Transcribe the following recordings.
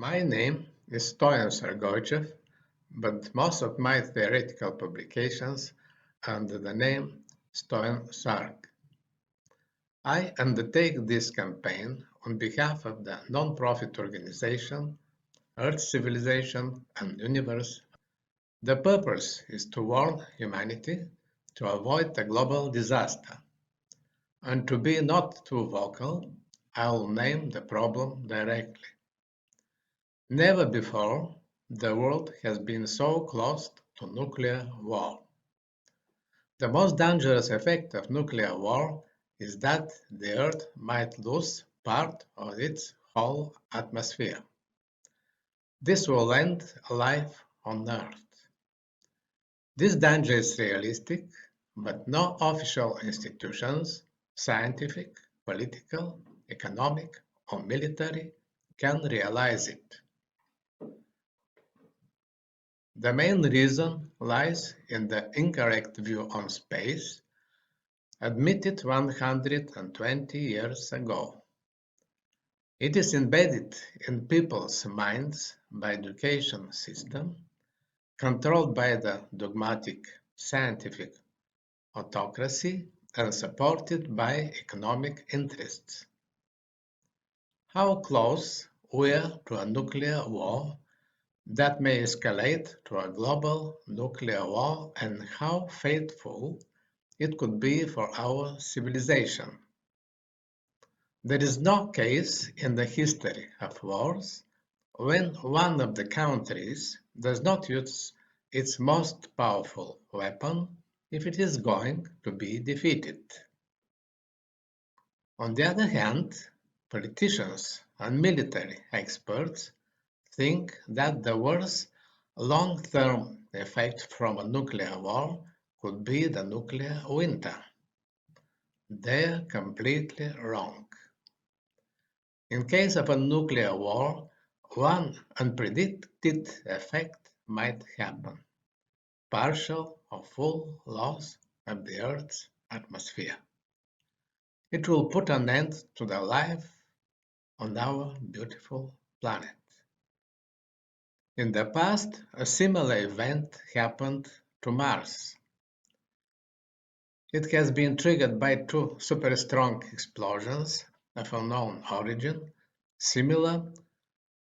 My name is Stoyan Sergochev, but most of my theoretical publications under the name Stoyan Sarg. I undertake this campaign on behalf of the non-profit organization Earth Civilization and Universe. The purpose is to warn humanity to avoid a global disaster. And to be not too vocal, I will name the problem directly. Never before the world has been so close to nuclear war. The most dangerous effect of nuclear war is that the Earth might lose part of its whole atmosphere. This will end life on Earth. This danger is realistic, but no official institutions, scientific, political, economic, or military, can realize it. The main reason lies in the incorrect view on space, admitted 120 years ago. It is embedded in people's minds by education system, controlled by the dogmatic scientific autocracy and supported by economic interests. How close we are to a nuclear war that may escalate to a global nuclear war, and how fateful it could be for our civilization. There is no case in the history of wars when one of the countries does not use its most powerful weapon if it is going to be defeated. On the other hand, politicians and military experts think that the worst long-term effect from a nuclear war could be the nuclear winter. They're completely wrong. In case of a nuclear war, one unpredicted effect might happen: partial or full loss of the Earth's atmosphere. It will put an end to the life on our beautiful planet. In the past, a similar event happened to Mars. It has been triggered by two super-strong explosions of unknown origin, similar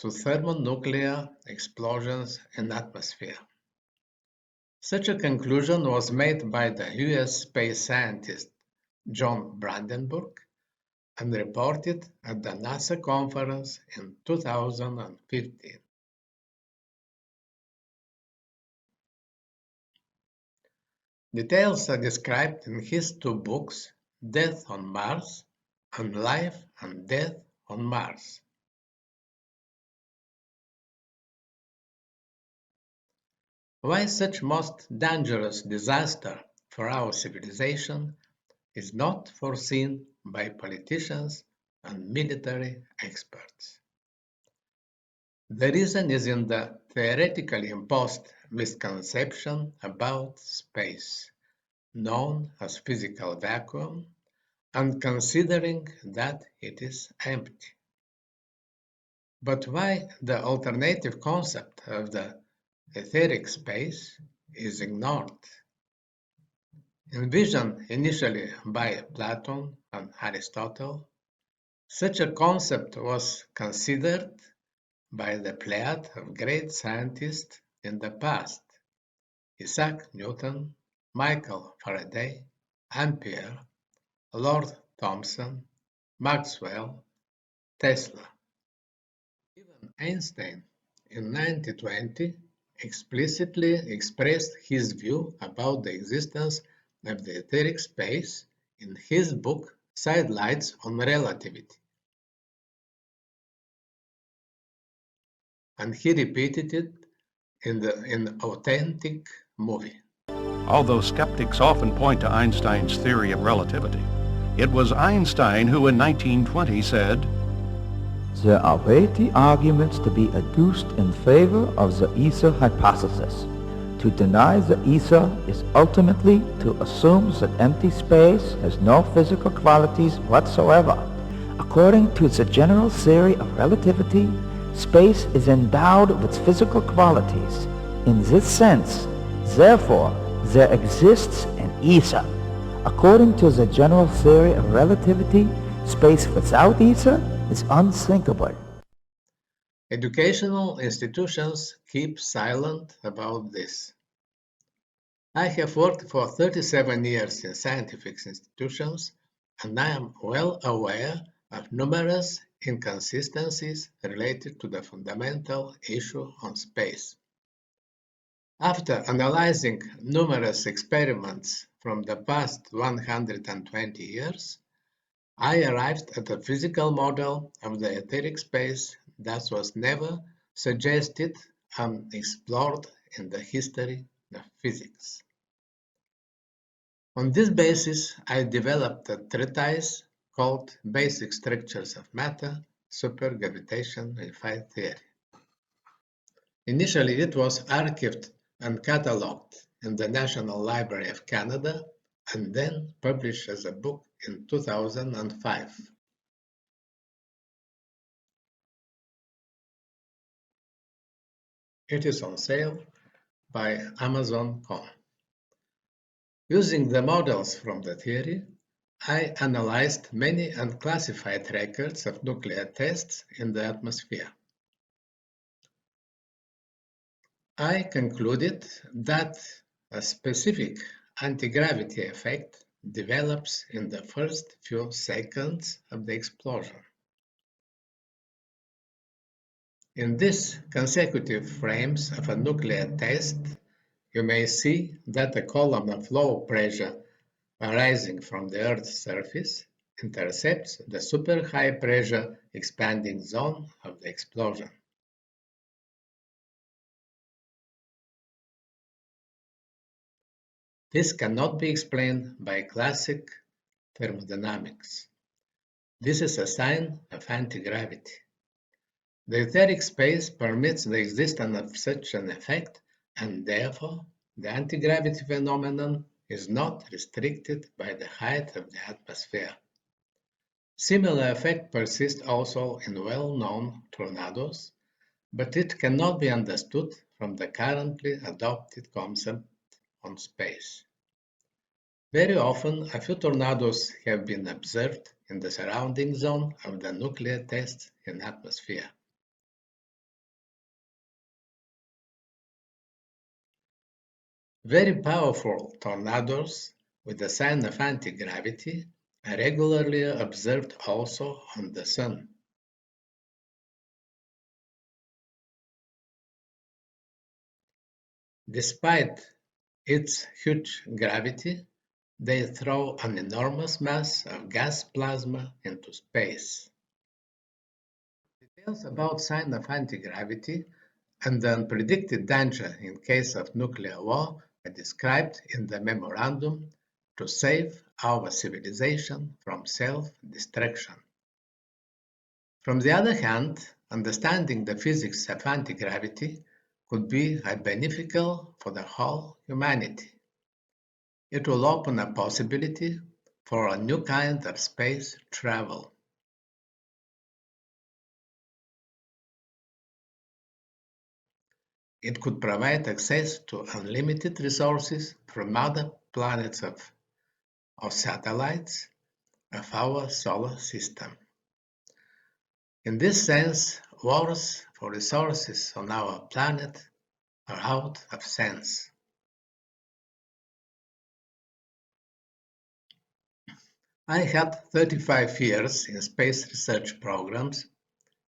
to thermonuclear explosions in the atmosphere. Such a conclusion was made by the US space scientist John Brandenburg and reported at the NASA conference in 2015. Details are described in his two books, Death on Mars and Life and Death on Mars. Why such most dangerous disaster for our civilization is not foreseen by politicians and military experts. The reason is in the theoretically imposed misconception about space, known as physical vacuum, and considering that it is empty. But why the alternative concept of the etheric space is ignored? Envisioned initially by Plato and Aristotle, such a concept was considered by the plethora of great scientists in the past: Isaac Newton, Michael Faraday, Ampere, Lord Thomson, Maxwell, Tesla. Even Einstein, in 1920, explicitly expressed his view about the existence of the etheric space in his book Sidelights on Relativity. And he repeated it in an authentic movie. Although skeptics often point to Einstein's theory of relativity, it was Einstein who in 1920 said, "There are weighty arguments to be adduced in favor of the ether hypothesis. To deny the ether is ultimately to assume that empty space has no physical qualities whatsoever. According to the general theory of relativity, Space is endowed with physical qualities. In this sense, therefore, there exists an ether. According to the general theory of relativity, space without ether is unthinkable. Educational institutions keep silent about this. I have worked for 37 years in scientific institutions, and I am well aware of numerous inconsistencies related to the fundamental issue on space. After analyzing numerous experiments from the past 120 years, I arrived at a physical model of the etheric space that was never suggested and explored in the history of physics. On this basis, I developed a treatise called Basic Structures of Matter, Supergravitation and Field Theory. Initially, it was archived and catalogued in the National Library of Canada and then published as a book in 2005. It is on sale by Amazon.com. Using the models from the theory, I analyzed many unclassified records of nuclear tests in the atmosphere. I concluded that a specific anti-gravity effect develops in the first few seconds of the explosion. In these consecutive frames of a nuclear test, you may see that a column of low pressure arising from the Earth's surface intercepts the super high pressure expanding zone of the explosion. This cannot be explained by classic thermodynamics. This is a sign of anti-gravity. The etheric space permits the existence of such an effect, and therefore the anti-gravity phenomenon is not restricted by the height of the atmosphere. Similar effect persists also in well-known tornadoes, but it cannot be understood from the currently adopted concept on space. Very often, a few tornadoes have been observed in the surrounding zone of the nuclear tests in atmosphere. Very powerful tornadoes with the sign of anti-gravity are regularly observed also on the Sun. Despite its huge gravity, they throw an enormous mass of gas plasma into space. Details about sign of anti-gravity and the unpredicted danger in case of nuclear war are described in the memorandum to save our civilization from self-destruction. From the other hand, understanding the physics of anti-gravity could be beneficial for the whole humanity. It will open a possibility for a new kind of space travel. It could provide access to unlimited resources from other planets or satellites of our solar system. In this sense, wars for resources on our planet are out of sense. I had 35 years in space research programs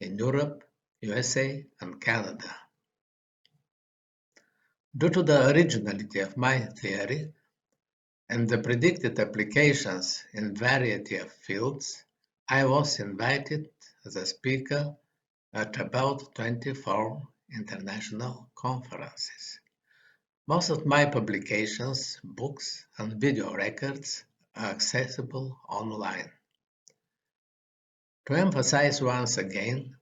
in Europe, USA, and Canada. Due to the originality of my theory and the predicted applications in variety of fields, I was invited as a speaker at about 24 international conferences. Most of my publications, books, and video records are accessible online. To emphasize once again,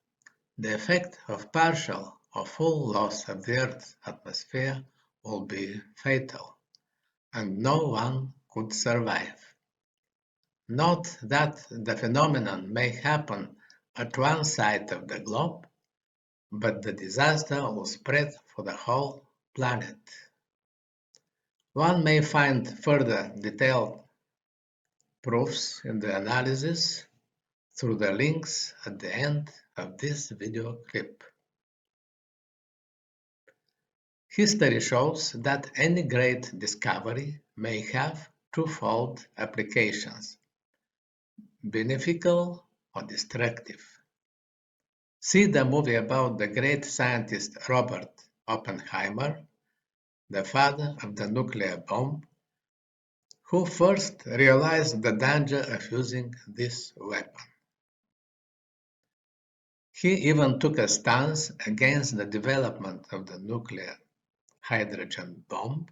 the effect of partial or full loss of the Earth's atmosphere will be fatal, and no one could survive. Note that the phenomenon may happen at one side of the globe, but the disaster will spread for the whole planet. One may find further detailed proofs in the analysis through the links at the end of this video clip. History shows that any great discovery may have twofold applications, beneficial or destructive. See the movie about the great scientist Robert Oppenheimer, the father of the nuclear bomb, who first realized the danger of using this weapon. He even took a stance against the development of the nuclear hydrogen bomb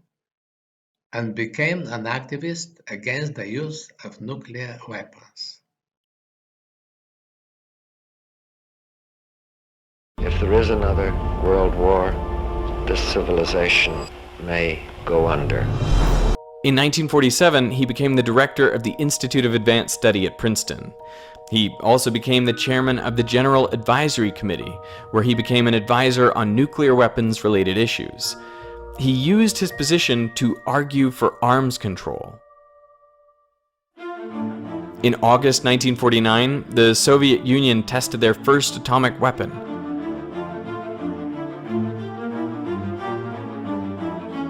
and became an activist against the use of nuclear weapons. If there is another world war, this civilization may go under. In 1947, he became the director of the Institute of Advanced Study at Princeton. He also became the chairman of the General Advisory Committee, where he became an advisor on nuclear weapons-related issues. He used his position to argue for arms control. In August 1949, the Soviet Union tested their first atomic weapon.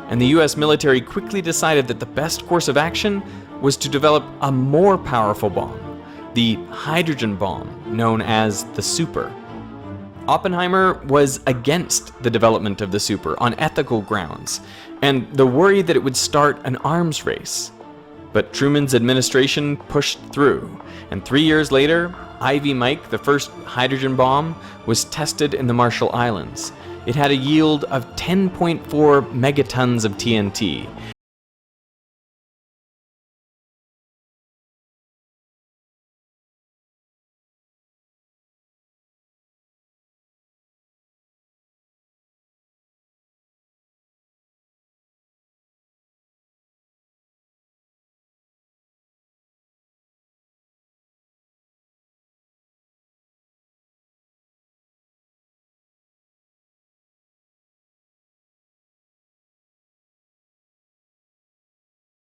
And the US military quickly decided that the best course of action was to develop a more powerful bomb, the hydrogen bomb, known as the super. Oppenheimer was against the development of the super on ethical grounds, and the worry that it would start an arms race. But Truman's administration pushed through, and 3 years later, Ivy Mike, the first hydrogen bomb, was tested in the Marshall Islands. It had a yield of 10.4 megatons of TNT,